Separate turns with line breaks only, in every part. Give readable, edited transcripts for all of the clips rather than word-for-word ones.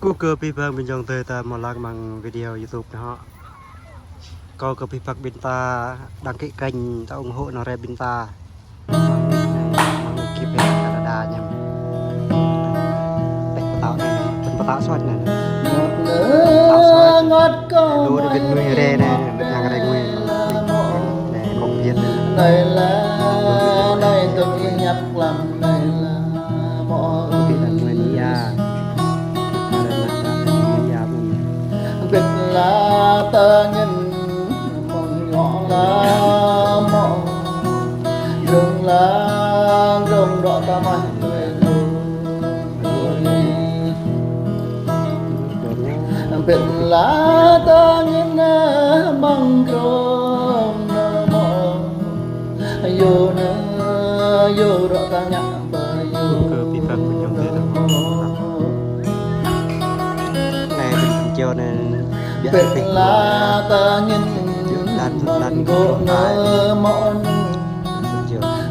Cô cơ pi phang bên trong tơi ta một lạc bằng video YouTube đó họ có cơ pi phang bên ta đăng ký kênh ta ủng hộ nó ra bên ta bằng kịp về Canada nhầm để tạo này phần tạo xoát này tạo xoát đua được bên người đây này bên nhà cái người để công viên
đây là đây tôi nhắc làm đây là mọi
người Nia
biết là ta nhìn một ngõ là mỏ đường là rồng đỏ ta mai người biết là ta nhìn bằng rồng mỏ dù nữa dù đỏ ta nhạc bởi dù
chiều này
biết là ta nhìn lần gỗ nơ mọn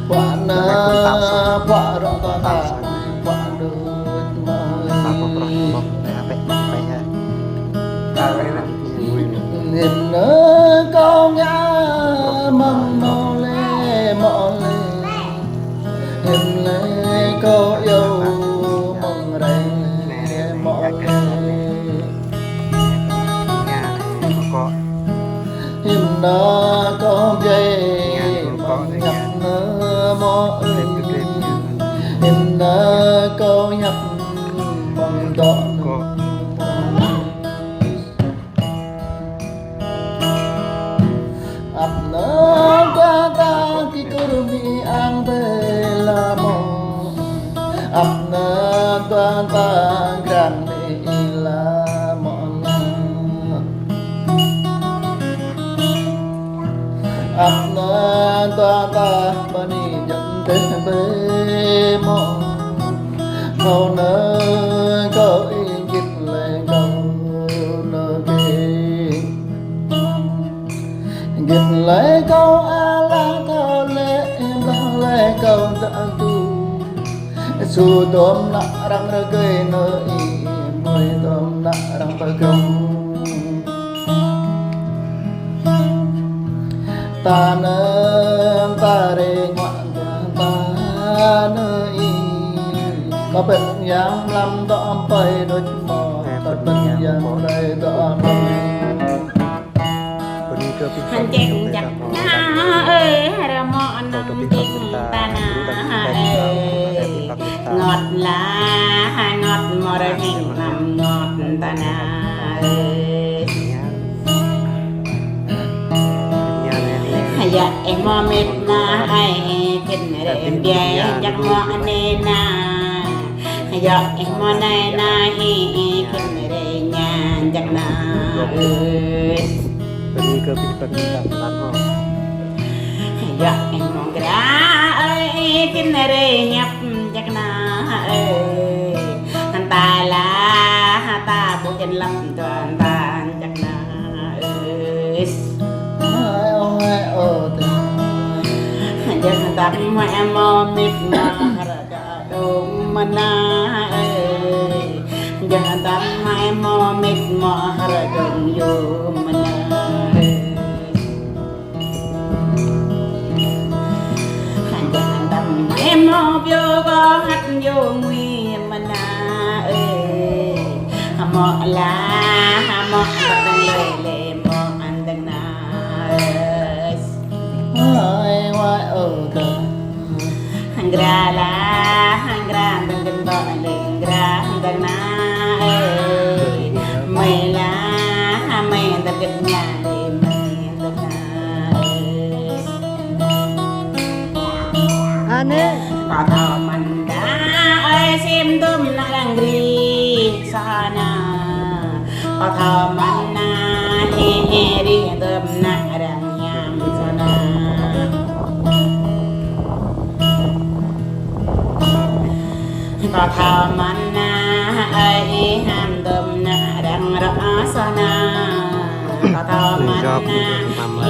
quả nơ quả rõ ta ta quả đường nhìn nơ cao nhã mong mò lê nhìn lê câu yêu mong rây mong hiểm nó có dây nhập nó mò hiểm nó có nhập bằng đọn ấp nó qua ta khi cô bị ăn về là mò ấp nó qua ta gần đi là mò ấp na ta ta bani nhận tên bê mò câu nơ câu yên dịch lệ câu nơ kê dịch lệ câu a la câu lệ lệ câu ta tu su tôm nạ răng rơ cây nơ y mười tôm nạ răng bờ công ta nơ ta rê ngoạn ta nơ y có bệnh giang lâm đọm bay đôi mò ta bệnh giang đầy đọm
hành trình chặt na ơi ra mò nằm tình ta na ơi ngọt là ngọt mò ra hình nằm ngọt ta na ơi dạ em mò mệt na ai kinh em bia chắc mò anh na dạ em mò này na kinh em nhà chắc na
Bagi ke pintar ho.
Dạ em mò gra ơi kinh em nhập chắc na anh ta là ta bộ chân lâm toàn ta chắc na jangan tak mau mitna harga domana jangan tak mau mitma harga domana jangan tak mau bioga hat yo nguy mana mau lah mau tak lele mau andang na Hangra la hangra dengan balik gra dana mai la mai dengan nyari mai dengan
Ane
kata manda sim tum narangri sana kata mana heri tum narang yang sana có thao mana ai ham đầm na đang rõ sana có thao mana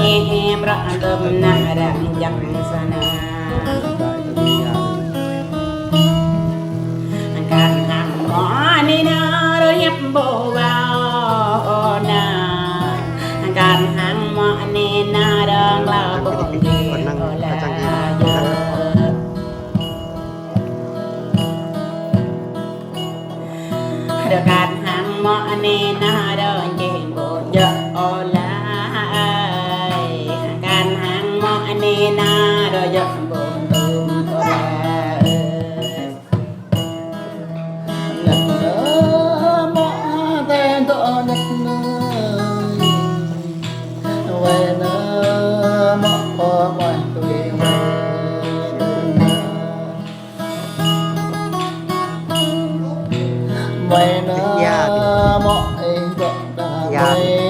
em rõ đầm na đang chẳng sana càng hàng mỏ ni na rồi hiệp bộ được gạt hàng mọ nè na đâu chèn bột dợ ô la gạt hàng mọ nè na đâu dợ bột tôm ô la
nhật nơ mọ tên tọ nhật nơi về nơ mọ ở ngoài tuổi về nơ mọ em gọn đã về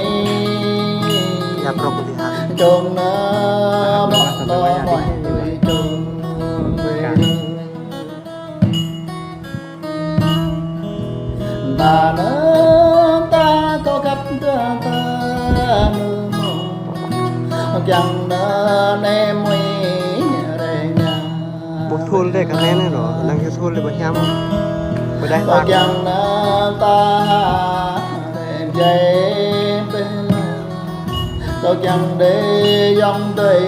Ya pro putihan.
chôn nơ mọ ở ngoài tuổi chôn về ta nơ ta có gặp ta nơ mọ chẳng nơ em nguy re nhà
Buộc thôn đây cả nên này rồi, năng cái thôn đây bao nhiêu bữa đây
có
bạc
chẳng nơ ta em dây bên có chẳng để dòng tây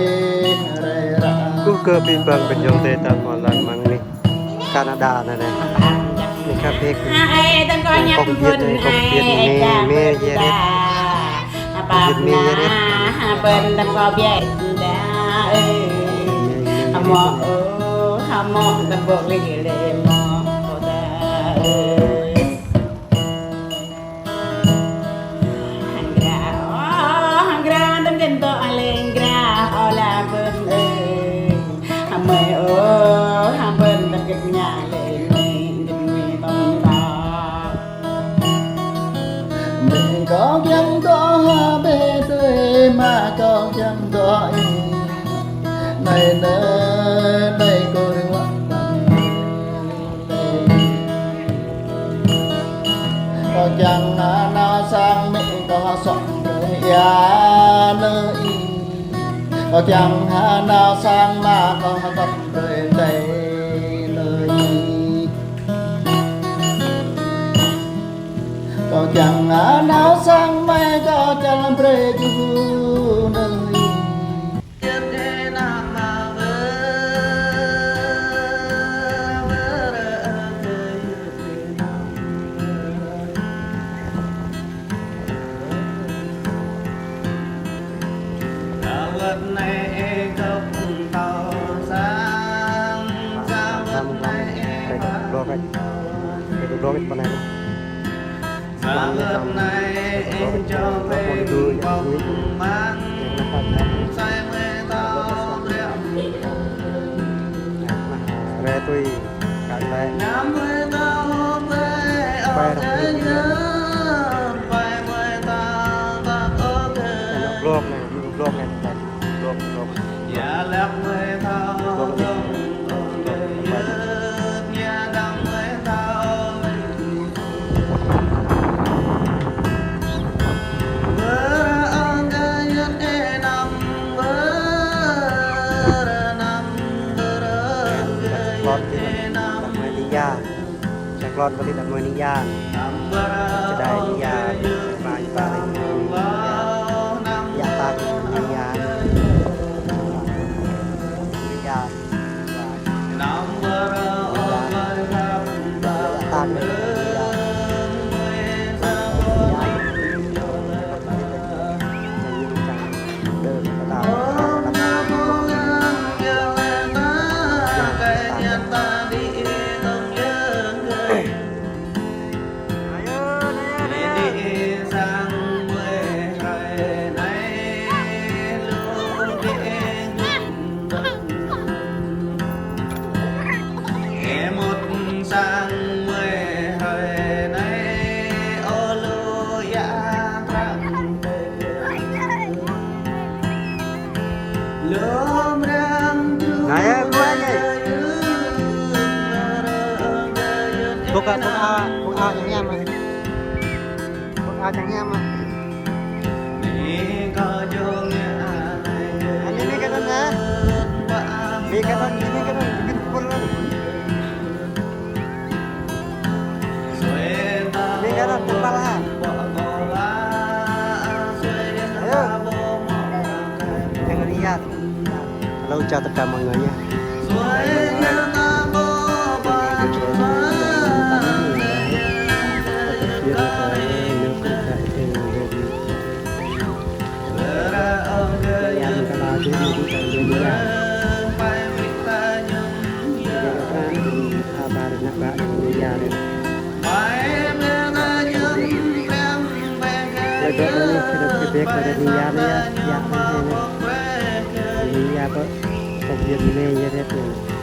re ra
cứ cơ pin bang bên dòng tây ta còn lần mang đi Canada này nàyนี่ครับเพก
ai tân coi nhấp
Công viên này, công viên này, mê dê rết.
bà
Công viên mê dê rết.
bên tân coi biết đã mọ mọ tân buộc lên cái lệ mọ cô ta hàng gra tân kinh to lên gra ola bên mày hàng bên tân kinh nhà lên
mình có chẳng có bê tươi mà có chẳng có ý này nơi đây cô đừng lặng có chẳng nào sang mình có sống đời ya nơi có chẳng nào sang mà có tập đời đây nơi có chẳng nào sang mai có chẳng pre du nơi
đôi cái con này
lớp này em cho về bóng mát say mê tao
re tôi cả đây
ngắm mê tao về ở thế nhớ phải mê tao ta ở thế
blog này blog
ya left mê tao trong thế nhớ nhà đắm mê tao
Sài Gòn có đi đặt nuôi Niaจะได้นิยามาอยู่บ้านยาตานิยาตานิยเดินตาBốc ao chẳng em mà bốc ao chẳng em mà anh ini cái đó nè ini cái đó bikin pun lah ini cái đó tebal lah ayo jangan lihat halo chào tất cả mọi người nha biết là nếu không chạy thì về em cả là chứ mình cũng chạy về nhà ba được nặng bạn về nhà đấy lại vợ ơi sẽ được cái việc là được nhà đấy nhà này nhà vợ công việc mê như thế này kệ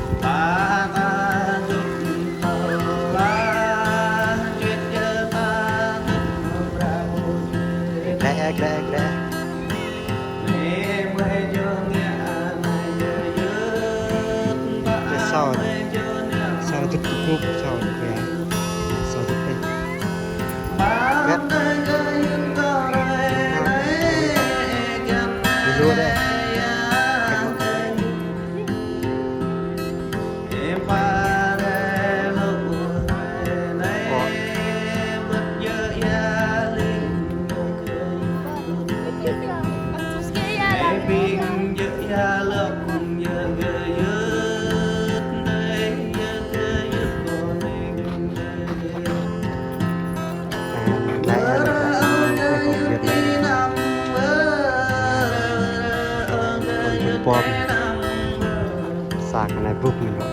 sau thức cúp sau được về sau thức đây ghét luôn đây bom sạc này bục mình